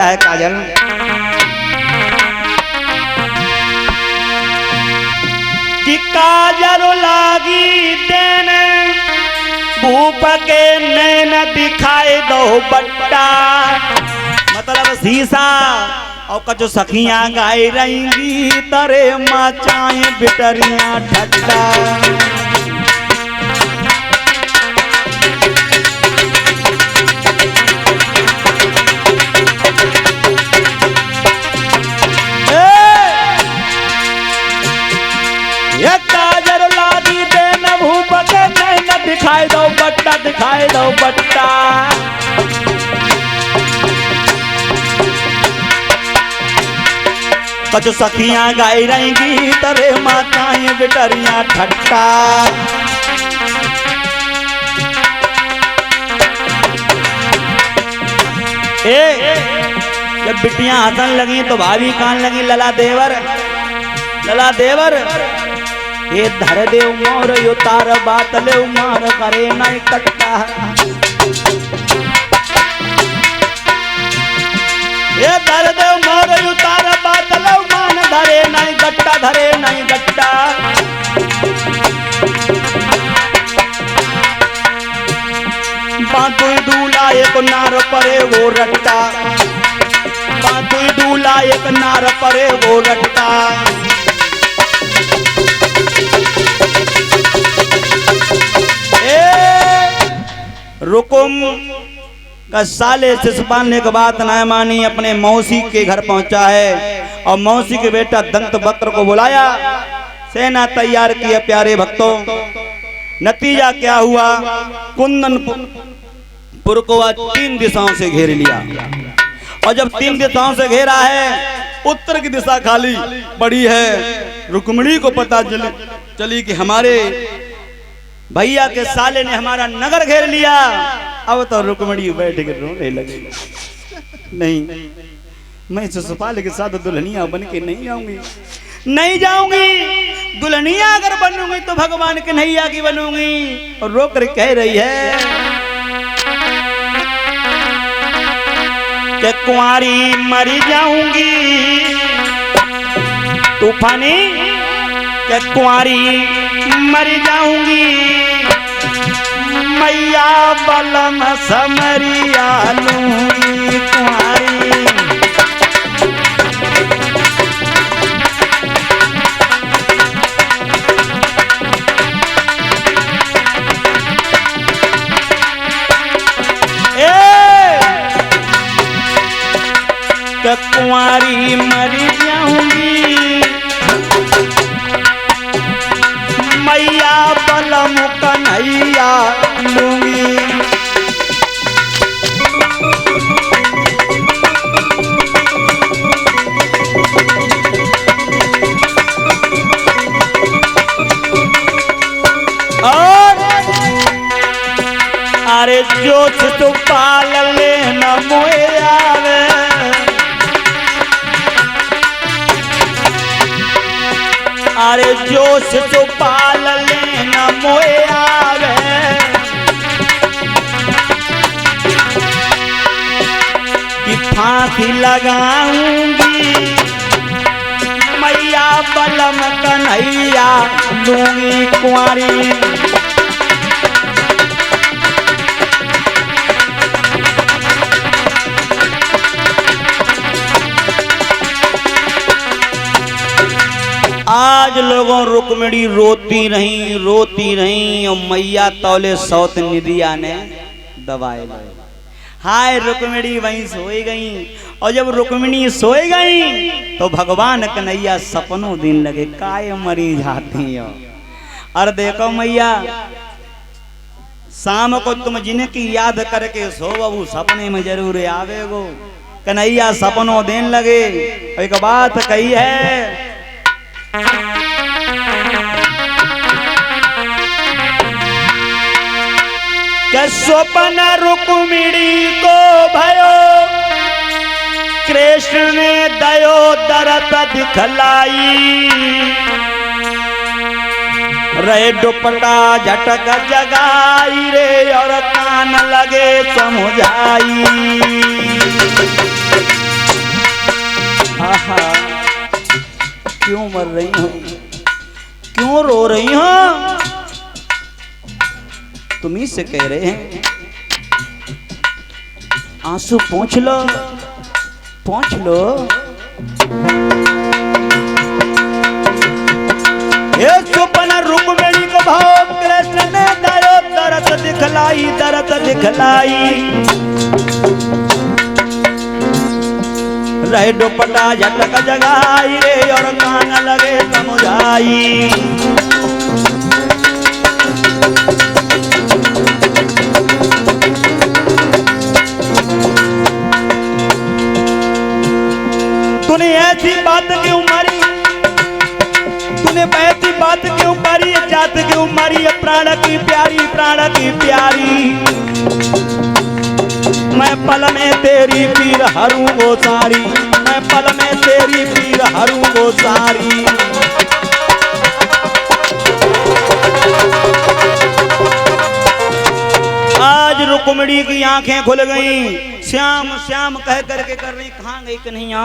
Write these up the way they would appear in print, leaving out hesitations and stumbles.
है काजल। कि काजल लागी देने भूप के नैन दिखाए दो बट्टा, मतलब शीशा और कचो सखियां गाय रहेंगी तरे मचाए बिटरियां ठट्टा। ये काजल लागी देन भूप के नैन दिखाई दो बट्टा, दिखाई दो बट्टा। कचो सखियां गाई रहेंगी तरे माताएं बिटरियां ठट्टा। जब बिटियां हंसन लगी तो भाभी कान लगी लला देवर, लला देवर ये धर दे मोर उतार बात ले उमार करे नहीं कट्टा। ये धर दे मोर उतार बात ले उमान धरे नहीं गट्टा, धरे नहीं गट्टा। बातुई दूला एक नार परे वो रट्टा, बातुई दूला एक नार परे वो रट्टा। रुकुम का साले शिशुपाल के बात न मानी, अपने मौसी के घर पहुंचा है और मौसी के बेटा दंत वक्र को बुलाया। सेना तैयार किए प्यारे भक्तों। नतीजा क्या हुआ? कुंदनपुर को 3 दिशाओं से घेर लिया और जब 3 दिशाओं से घेरा है, उत्तर की दिशा खाली पड़ी है। रुक्मिणी को पता चली कि हमारे भैया के साले ने हमारा नगर घेर लिया। अब तो रुक्मिणी बैठ के रोने लगी। नहीं, मैं शिशुपाल के साथ दुल्हनिया बन के नहीं जाऊंगी, नहीं जाऊंगी। दुल्हनिया अगर बनूंगी तो भगवान के नैया की बनूंगी। और रो कर कह रही है कि कुंवारी मरी जाऊंगी तूफानी, कि कुंवारी मरी जाऊंगी मैया बलम समरिया लूंगी कुंवारी। कि कुंवारी मरी जाऊंगी मैया बलम कन्हैया लूंगी। और अरे जो शिशुपाल ले न मोए आवे, अरे जो शिशुपाल ले न मोए आवे, कि फांसी लगाऊंगी मैया बलम कन्हैया लूंगी कुंवारी। आज लोगों रुक्मिणी रोती रही और मैया तौले सौत निदिया ने दबाए गए। हाय रुक्मिणी वहीं सोई गई। और जब रुक्मिणी सोई गई तो भगवान कन्हैया सपनों दिन लगे काय मरी जाती हो। और देखो मैया शाम को तुम जिनकी याद करके सो वो सपने में जरूर आवेगो। कन्हैया सपनों दिन लगे। एक बात कही है कि स्वप्न रुक्मिणी को भयो कृष्ण ने दयो दरत दिखलाई। रहे दुपट्टा झटक जगाई रे और कान लगे समझाई। क्यों मर रही हो, क्यों रो रही हो? तुम्ही से कह रहे हैं, आंसू पोंछ लो, पोंछ लो। ये सुपन रुक्मिणी को भाव कृष्ण ने गायो, दरद दिखलाई, दरद दिखलाई। रहे दुपट्टा झटक जगाई रे, और कान लगे समुझाई। तूने ऐसी बात क्यों मारी, तूने ऐसी बात क्यों मारी, जात क्यों मारी, प्राण की प्यारी, प्राण की प्यारी। मैं पल में तेरी पीर हरू वो सारी, मैं पल में तेरी पीर हरू वो सारी। आज रुक्मिणी की आंखें खुल गईं, श्याम श्याम कह करके कर रही, कहाँ गई कन्हैया,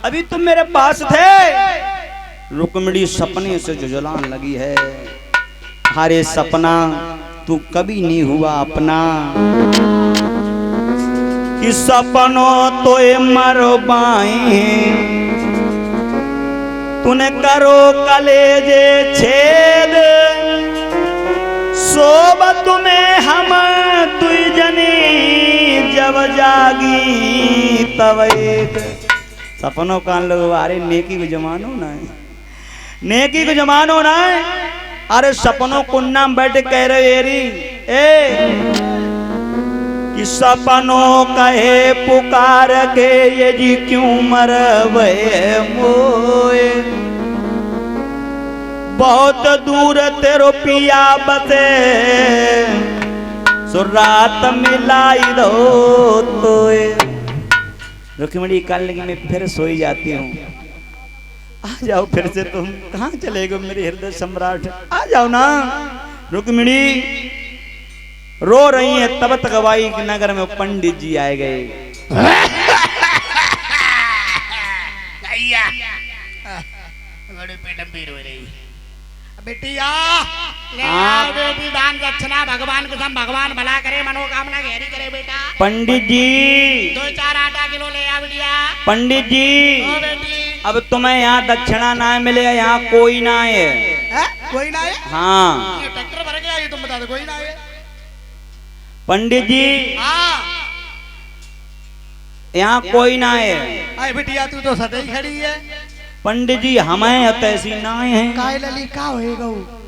अभी तुम मेरे पास थे। रुक्मिणी सपने से जुझलाने लगी है, हारे सपना तू कभी नहीं हुआ अपना, कि सपनों तो मरो बाएं, तूने करो कलेजे छेद, सोब तुम्हें हम दुई जनी, जब जागी तब एक। सपनों कान लोग, अरे नेकी को जमानो ना है, नेकी को जमानो ना है। अरे सपनों को नाम बैठ कह रहे री ए, कि सपनों कहे पुकार के, ये जी क्यों मरवे मोए, बहुत दूर तेरो पिया बसे, सो रात मिलाई दो तोए। रुक्मिणी काल लगी, मैं फिर सोई जाती हूँ, आ जाओ फिर से, तुम कहाँ चले गए मेरे हृदय सम्राट, आ जाओ ना। रुक्मिणी रो रही है, तब तक वाई के नगर में पंडित जी आए गए। बड़े पेट पीड़ हो रही बेटिया, ले आओ बेटी दान दक्षिणा, भगवान के सम भगवान भला करे, मनोकामना गहरी करे बेटा। पंडित जी 2-4 आटा किलो ले आ बेटिया। पंडित जी ओ बेटी, अब तुम्हें यहाँ दक्षिणा ना मिलेगा, यहाँ कोई ना है। कोई ना है? हाँ ये ट्रैक्टर भर गया, ये तुम बता दो, कोई ना है? पंडित जी हाँ यहाँ कोई ना है। अरे बिटिया तू तो सदा ही खड़ी है। पंडित जी हमें तैसी ना है। काय लली का होएगा वो?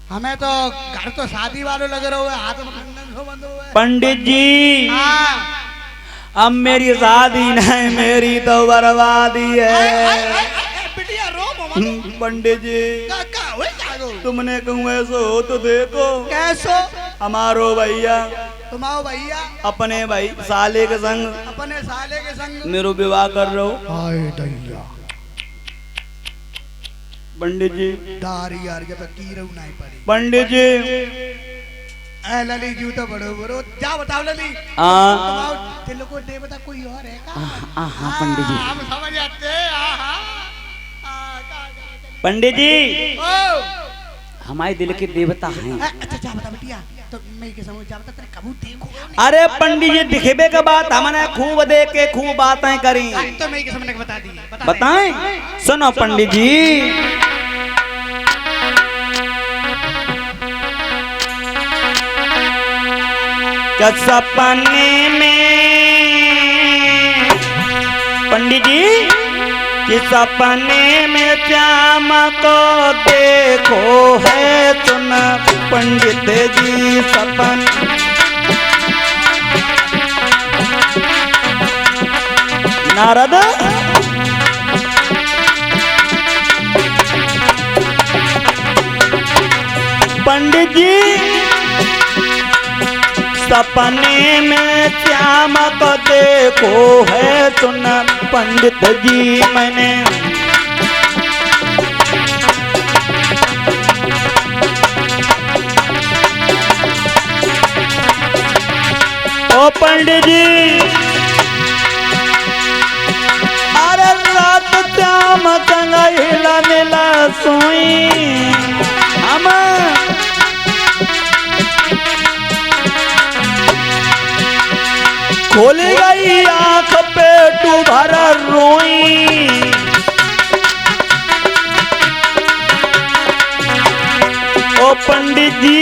हमें तो घर तो शादी वालों लग रहे हो, हाथ में कंगन सो बंद हुए। पंडित जी हाँ अब मेरी शादी नहीं, मेरी तो बर्बादी है। बिटिया रो पंडित जी तुमने कहूँ ऐसो हो तो देखो। कैसो? हमारो भैया तुम्हारो भैया अपने भाई साले के संग, अपने साले के संग मेरो विवाह कर रहे हो। हाय दैया पंडित जी दारी यार के तो कीरऊ नहीं पड़ी। पंडित जी ए लली जी तो बड़ो बड़ो जा बताओ लली। हाँ दिल को देवता कोई और है का? हाँ पंडित जी हम समझ आते हैं। पंडित जी ओ हमारे दिल के देवता हैं। अच्छा जा बता बिटिया, तो मैं के समझ जा बता तेरे कबू देखो। अरे पंडित जी दिखेबे का बात हमने खूब देख के खूब बातें करी। तो मैं के समझ बता दी। बताएं? सुनो पंडित जी क्या सपने में पंडित जी कि सपने में श्याम को देखो है सुन पंडित जी सपन। नारद पंडित जी सपने में श्याम को देखो है सुन पंडित जी मैंने। ओ पंडित जी अरे रात श्याम संग सोई हम खोल गई आंख पेट भर रोई ओ पंडित जी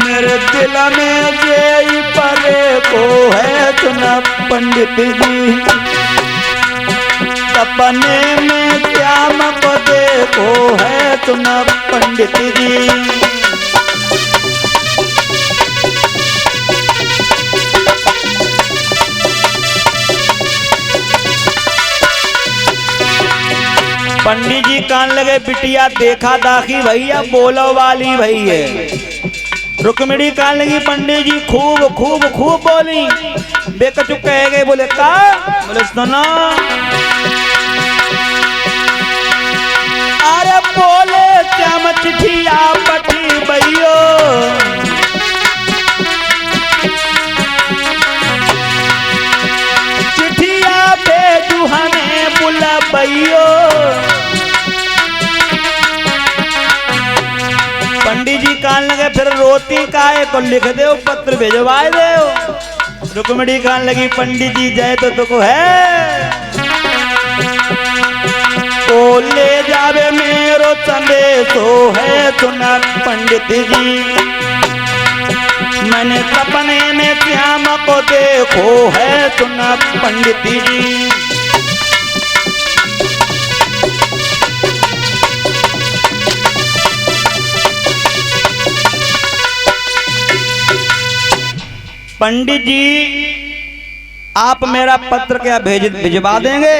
मेरे दिल में जे परे को है सुना पंडित जी सपने में श्याम को देखो है सुना पंडित जी पंडित जी कान लगे बिटिया देखा दाखी भैया बोलो वाली भई है रुक्मिणी कान लगी पंडित जी खूब खूब खूब बोली बेकचुप कह गए बोले का बोले सुनो अरे बोले श्याम चिठिया पठी भैयो चिठिया भेजू हमें बुला भैयो पंडित जी कान लगे फिर रोती काहे को लिख दे पत्र भेजवाए दे रुक्मिणी कान लगी पंडित जी जय तो तुको है तो ले जावे मेरो संदेशो है सुना पंडित जी मैंने सपने में श्याम को देखो है सुना पंडित जी पंडित जी आप मेरा पत्र क्या भिजवा देंगे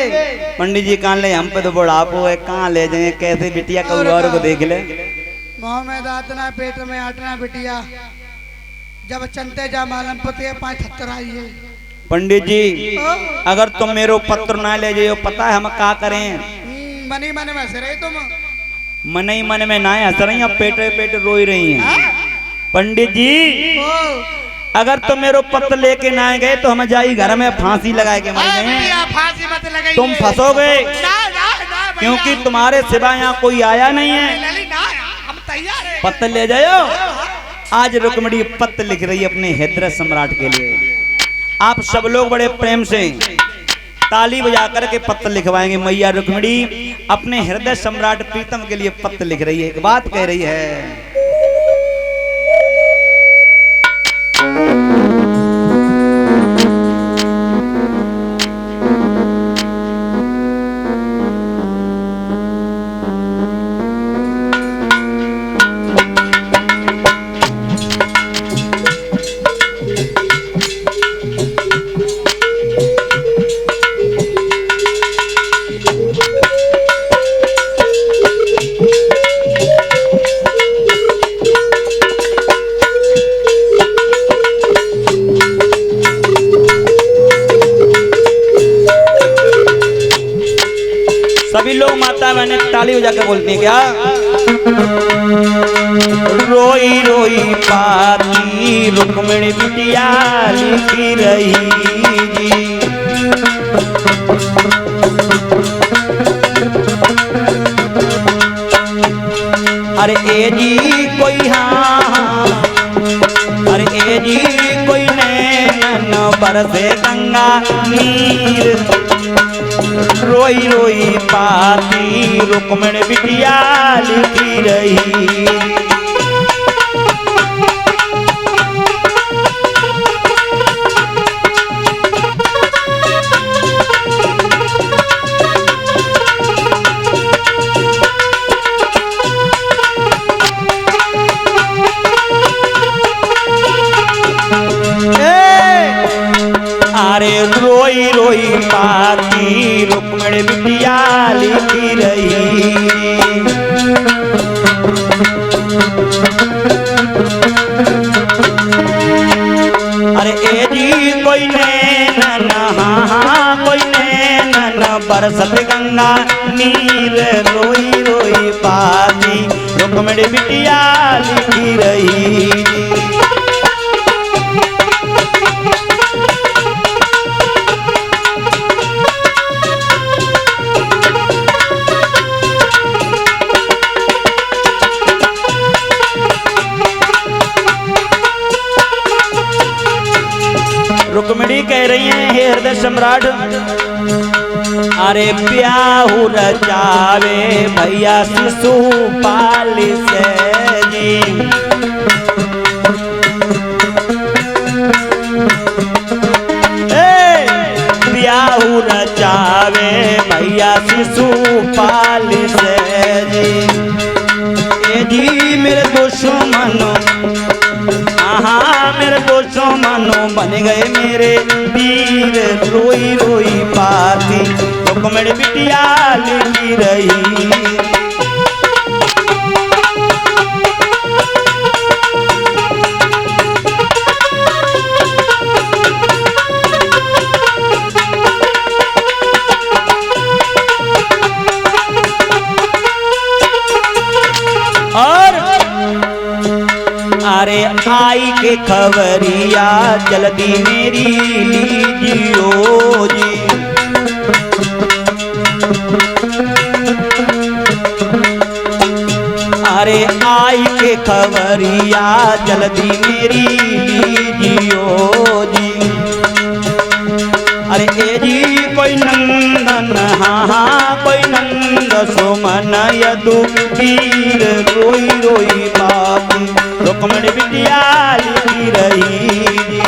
पंडित जी कहाँ ले हम पे तो बुढ़ापो है कहाँ ले जाएंगे कैसे बिटिया कभी और को देख ले मुँह में दांतना पेट में आटना बिटिया जब चलते जा मालूम पते 75 आई है पंडित जी अगर तुम मेरे पत्र ना ले जाइयो पता है हम क्या करें मनी मन में हंस रहे तुम मन ही मन में ना हंस रही पेट पेट रोई रही हैं पंडित जी अगर तुम मेरे पत्र लेके ना गए तो हम जाई घर में फांसी लगा के मर गए तुम फंसोगे क्योंकि तुम्हारे सिवा यहाँ कोई आया नहीं है पत्र ले जाओ आज रुक्मिणी पत्र लिख रही है अपने हृदय सम्राट के लिए आप सब लोग बड़े प्रेम से ताली बजा करके पत्र लिखवाएंगे मैया रुक्मिणी अपने हृदय सम्राट प्रीतम के लिए पत्र लिख रही है एक बात कह रही है सभी लोग माता बहने ताली बजाकर बोलती हैं क्या रोई रोई पाती रुक्मिणी बिटिया लिखी रही जी अरे ए जी कोई हाँ अरे ए जी कोई नैन बरसे गंगा नीर रोई रोई पाती रुक्मिणी बिटिया लिखी रही अरे रोई रोई पाती रुक्मिणी बिटिया लिखी रही अरे ए जी कोई नैन हाँ कोई नैन बरसत गंगा नीर रोई रोई पाती रुक्मिणी बिटिया लिखी रही हे हृदय सम्राट। अरे ब्याहु रचावे भैया शिशुपाल से जी। ब्याहु रचावे भैया शिशुपाल से जी। ए जी मेरे दुश्मनों, हाँ मेरे दुश्मनों बन गए मेरे वीर, रोई रोई पाती रुक्मिणी बिटिया लिखी रही। और अरे आई के खबरिया जल्दी मेरी लीजियो जी। अरे आई के खबरिया जल्दी मेरी लीजियो जी। अरे ए जी कोई नंदन, हाँ हाँ कोई नंद सुमन यदु वीर, रोई रोई बात रुक्मिणी बिटिया लिखी रही जी।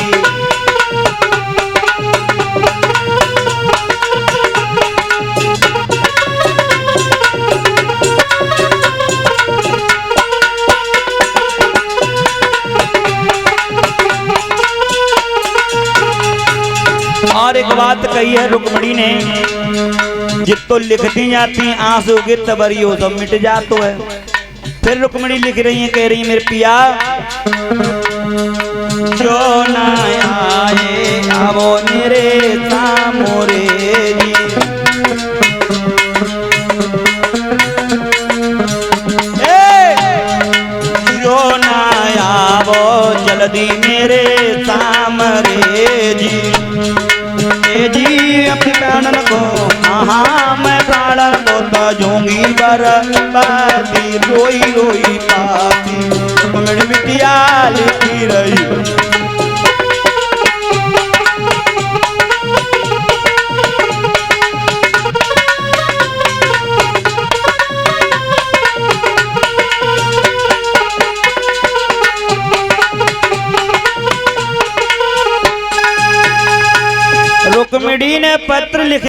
और एक बात कही है रुक्मिणी ने, जितो लिखती जाती आंसू के तबरियो सब मिट जातो है। फिर रुक्मिणी लिख रही है, कह रही है मेरे पिया जो ना आए आवो मेरे सामोरे जी। जो ना आवो जल्दी मेरे सामरे जी। ए जी अपने प्राणन को, हाँ मैं प्राणन को तजूंगी बर्बादी, रोई रोई पाती रुक्मिणी बिटिया लिखी रही। रुक्मिणी ने पत्र लिख